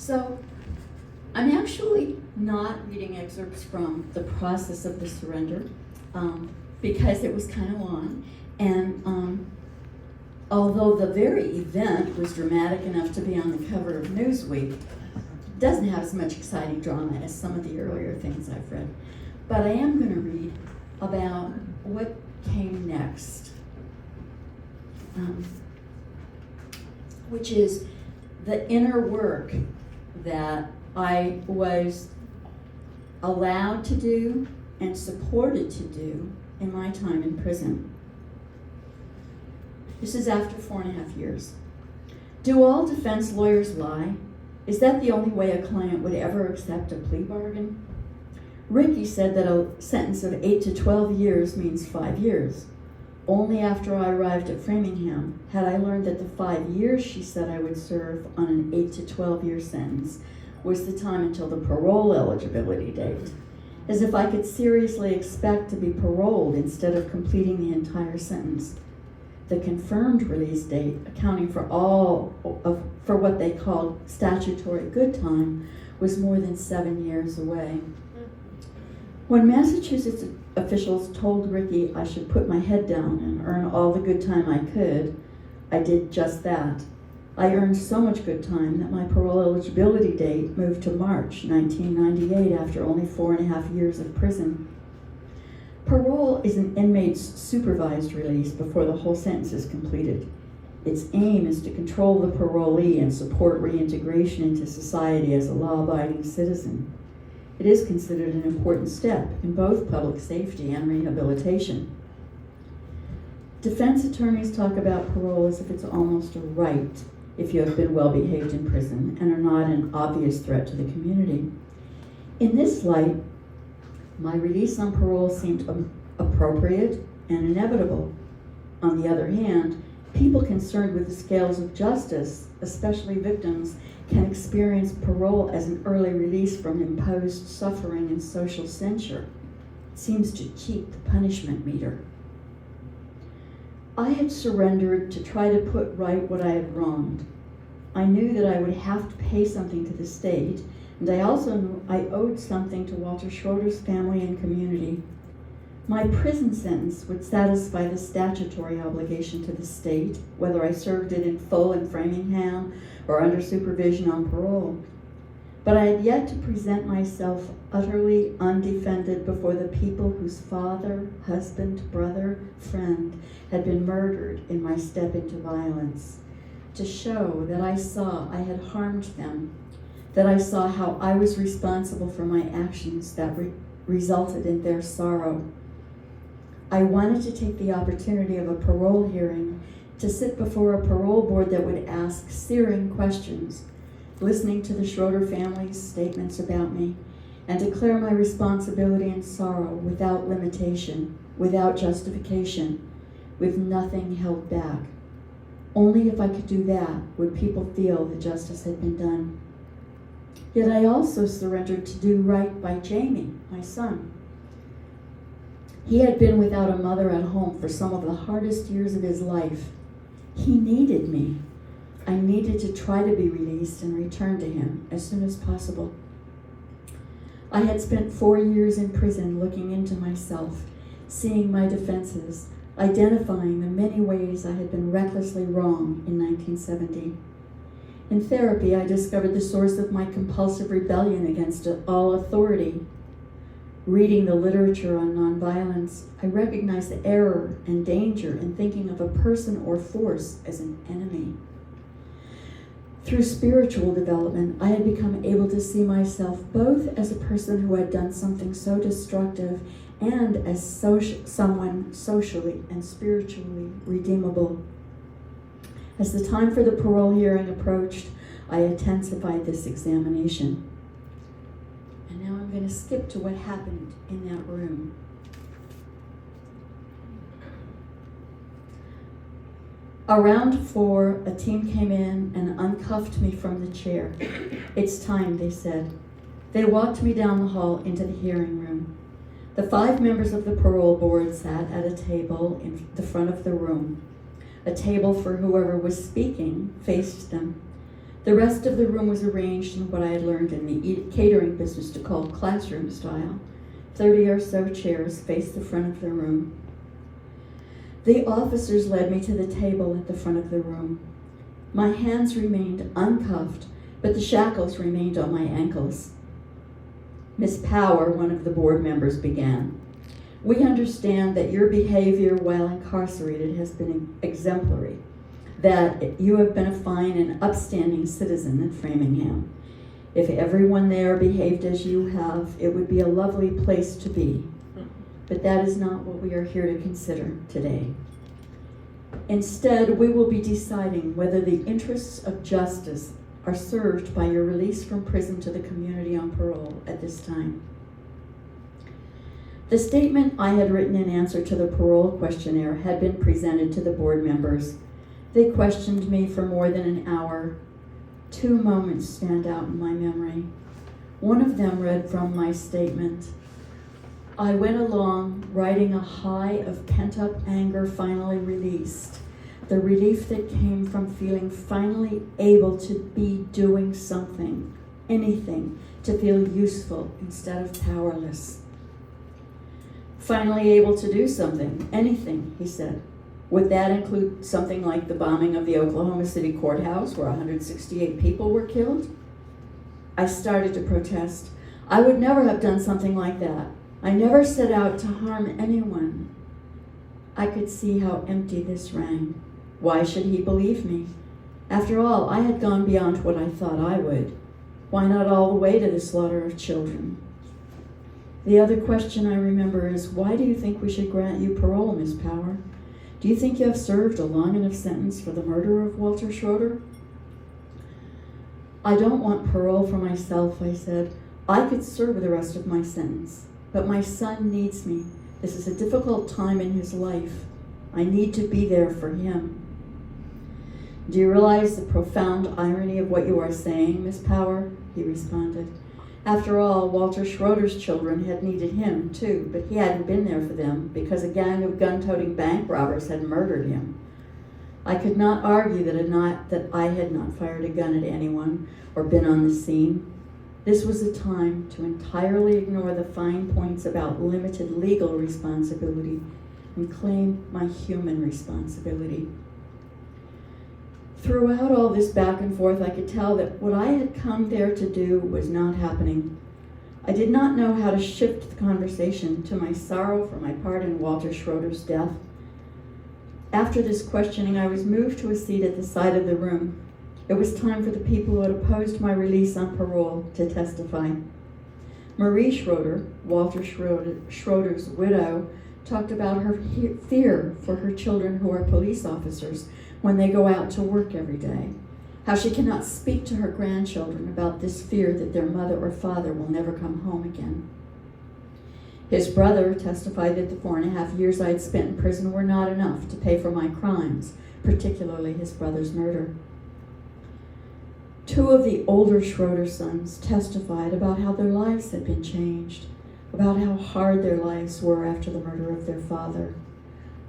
So I'm actually not reading excerpts from the process of the surrender because it was kind of long. And although the very event was dramatic enough to be on the cover of Newsweek, it doesn't have as much exciting drama as some of the earlier things I've read. But I am going to read about what came next, which is the inner work that I was allowed to do and supported to do in my time in prison. This is after 4.5 years. Do all defense lawyers lie? Is that the only way a client would ever accept a plea bargain? Ricky said that a sentence of 8 to 12 years means 5 years. Only after I arrived at Framingham had I learned that the 5 years she said I would serve on an 8 to 12 year sentence was the time until the parole eligibility date, as if I could seriously expect to be paroled instead of completing the entire sentence. The confirmed release date, accounting for for what they called statutory good time, was more than 7 years away. When Massachusetts officials told Ricky I should put my head down and earn all the good time I could, I did just that. I earned so much good time that my parole eligibility date moved to March 1998 after only 4.5 years of prison. Parole is an inmate's supervised release before the whole sentence is completed. Its aim is to control the parolee and support reintegration into society as a law-abiding citizen. It is considered an important step in both public safety and rehabilitation. Defense attorneys talk about parole as if it's almost a right if you have been well behaved in prison and are not an obvious threat to the community. In this light, my release on parole seemed appropriate and inevitable. On the other hand, people concerned with the scales of justice, especially victims, can experience parole as an early release from imposed suffering and social censure. It seems to keep the punishment meter. I had surrendered to try to put right what I had wronged. I knew that I would have to pay something to the state, and I also knew I owed something to Walter Schroeder's family and community. My prison sentence would satisfy the statutory obligation to the state, whether I served it in full in Framingham or under supervision on parole. But I had yet to present myself utterly undefended before the people whose father, husband, brother, friend had been murdered in my step into violence, to show that I saw I had harmed them, that I saw how I was responsible for my actions that resulted in their sorrow. I wanted to take the opportunity of a parole hearing to sit before a parole board that would ask searing questions, listening to the Schroeder family's statements about me, and declare my responsibility and sorrow without limitation, without justification, with nothing held back. Only if I could do that would people feel that justice had been done. Yet I also surrendered to do right by Jamie, my son. He had been without a mother at home for some of the hardest years of his life. He needed me. I needed to try to be released and return to him as soon as possible. I had spent 4 years in prison looking into myself, seeing my defenses, identifying the many ways I had been recklessly wrong in 1970. In therapy, I discovered the source of my compulsive rebellion against all authority. Reading the literature on nonviolence, I recognized the error and danger in thinking of a person or force as an enemy. Through spiritual development, I had become able to see myself both as a person who had done something so destructive and as someone socially and spiritually redeemable. As the time for the parole hearing approached, I intensified this examination. And now I'm going to skip to what happened in that room. Around 4, a team came in and uncuffed me from the chair. It's time, they said. They walked me down the hall into the hearing room. The 5 members of the parole board sat at a table in the front of the room. A table for whoever was speaking faced them. The rest of the room was arranged in what I had learned in the catering business to call classroom style. 30 or so chairs faced the front of the room. The officers led me to the table at the front of the room. My hands remained uncuffed, but the shackles remained on my ankles. Miss Power, one of the board members, began. We understand that your behavior while incarcerated has been exemplary, that you have been a fine and upstanding citizen in Framingham. If everyone there behaved as you have, it would be a lovely place to be. But that is not what we are here to consider today. Instead, we will be deciding whether the interests of justice are served by your release from prison to the community on parole at this time. The statement I had written in answer to the parole questionnaire had been presented to the board members. They questioned me for more than an hour. 2 moments stand out in my memory. One of them read from my statement. I went along riding a high of pent-up anger finally released, the relief that came from feeling finally able to be doing something, anything, to feel useful instead of powerless. Finally able to do something, anything, he said. Would that include something like the bombing of the Oklahoma City courthouse where 168 people were killed? I started to protest. I would never have done something like that. I never set out to harm anyone. I could see how empty this rang. Why should he believe me? After all, I had gone beyond what I thought I would. Why not all the way to the slaughter of children? The other question I remember is, why do you think we should grant you parole, Miss Power? Do you think you have served a long enough sentence for the murder of Walter Schroeder? I don't want parole for myself, I said. I could serve the rest of my sentence, but my son needs me. This is a difficult time in his life. I need to be there for him. Do you realize the profound irony of what you are saying, Miss Power? He responded. After all, Walter Schroeder's children had needed him, too, but he hadn't been there for them because a gang of gun-toting bank robbers had murdered him. I could not argue that I had not fired a gun at anyone or been on the scene. This was a time to entirely ignore the fine points about limited legal responsibility and claim my human responsibility. Throughout all this back and forth, I could tell that what I had come there to do was not happening. I did not know how to shift the conversation to my sorrow for my part in Walter Schroeder's death. After this questioning, I was moved to a seat at the side of the room. It was time for the people who had opposed my release on parole to testify. Marie Schroeder, Walter Schroeder's widow, talked about her fear for her children who are police officers when they go out to work every day, how she cannot speak to her grandchildren about this fear that their mother or father will never come home again. His brother testified that the 4.5 years I had spent in prison were not enough to pay for my crimes, particularly his brother's murder. 2 of the older Schroeder sons testified about how their lives had been changed, about how hard their lives were after the murder of their father.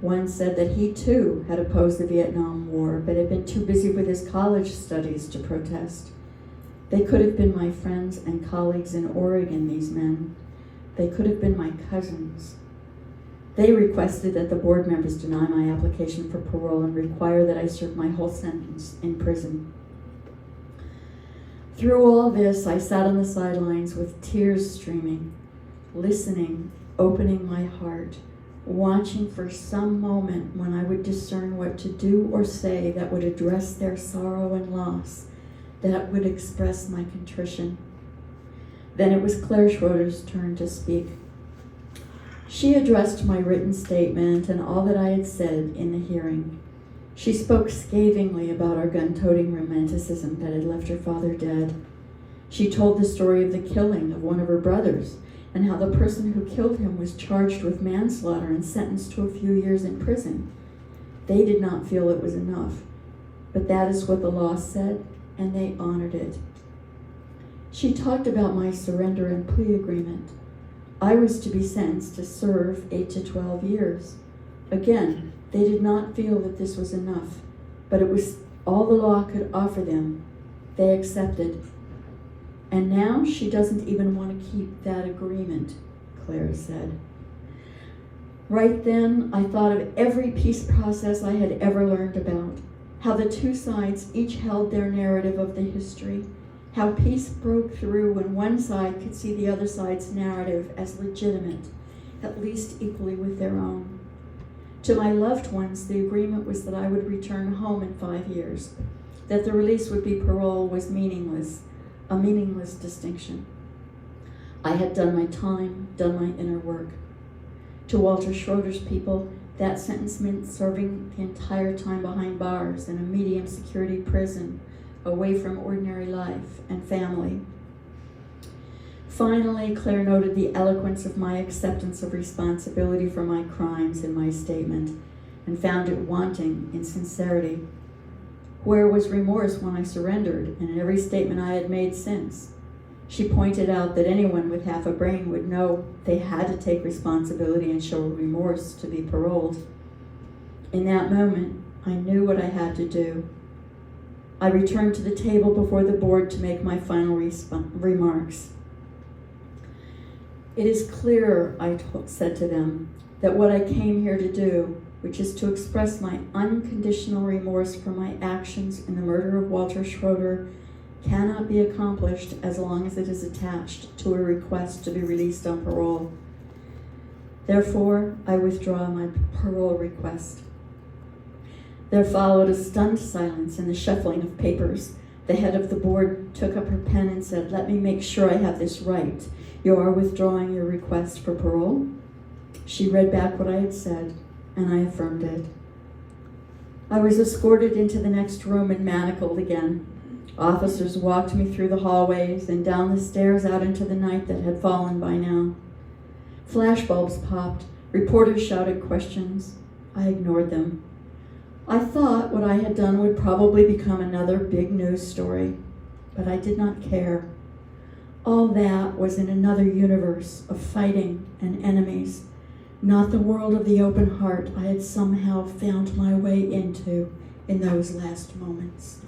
One said that he too had opposed the Vietnam War, but had been too busy with his college studies to protest. They could have been my friends and colleagues in Oregon, these men. They could have been my cousins. They requested that the board members deny my application for parole and require that I serve my whole sentence in prison. Through all this, I sat on the sidelines with tears streaming, listening, opening my heart, watching for some moment when I would discern what to do or say that would address their sorrow and loss, that would express my contrition. Then it was Claire Schroeder's turn to speak. She addressed my written statement and all that I had said in the hearing. She spoke scathingly about our gun-toting romanticism that had left her father dead. She told the story of the killing of one of her brothers and how the person who killed him was charged with manslaughter and sentenced to a few years in prison. They did not feel it was enough, but that is what the law said, and they honored it. She talked about my surrender and plea agreement. I was to be sentenced to serve 8 to 12 years. Again, they did not feel that this was enough, but it was all the law could offer them. They accepted. And now she doesn't even want to keep that agreement, Claire said. Right then, I thought of every peace process I had ever learned about, how the two sides each held their narrative of the history, how peace broke through when one side could see the other side's narrative as legitimate, at least equally with their own. To my loved ones, the agreement was that I would return home in 5 years, that the release would be parole was meaningless, a meaningless distinction. I had done my time, done my inner work. To Walter Schroeder's people, that sentence meant serving the entire time behind bars in a medium security prison, away from ordinary life and family. Finally, Claire noted the eloquence of my acceptance of responsibility for my crimes in my statement and found it wanting in sincerity. Where was remorse when I surrendered and in every statement I had made since? She pointed out that anyone with half a brain would know they had to take responsibility and show remorse to be paroled. In that moment, I knew what I had to do. I returned to the table before the board to make my final remarks. It is clear, I said to them, that what I came here to do, which is to express my unconditional remorse for my actions in the murder of Walter Schroeder, cannot be accomplished as long as it is attached to a request to be released on parole. Therefore, I withdraw my parole request. There followed a stunned silence and the shuffling of papers. The head of the board took up her pen and said, "Let me make sure I have this right. You are withdrawing your request for parole?" She read back what I had said, and I affirmed it. I was escorted into the next room and manacled again. Officers walked me through the hallways and down the stairs out into the night that had fallen by now. Flashbulbs popped. Reporters shouted questions. I ignored them. I thought what I had done would probably become another big news story, but I did not care. All that was in another universe of fighting and enemies, not the world of the open heart I had somehow found my way into in those last moments.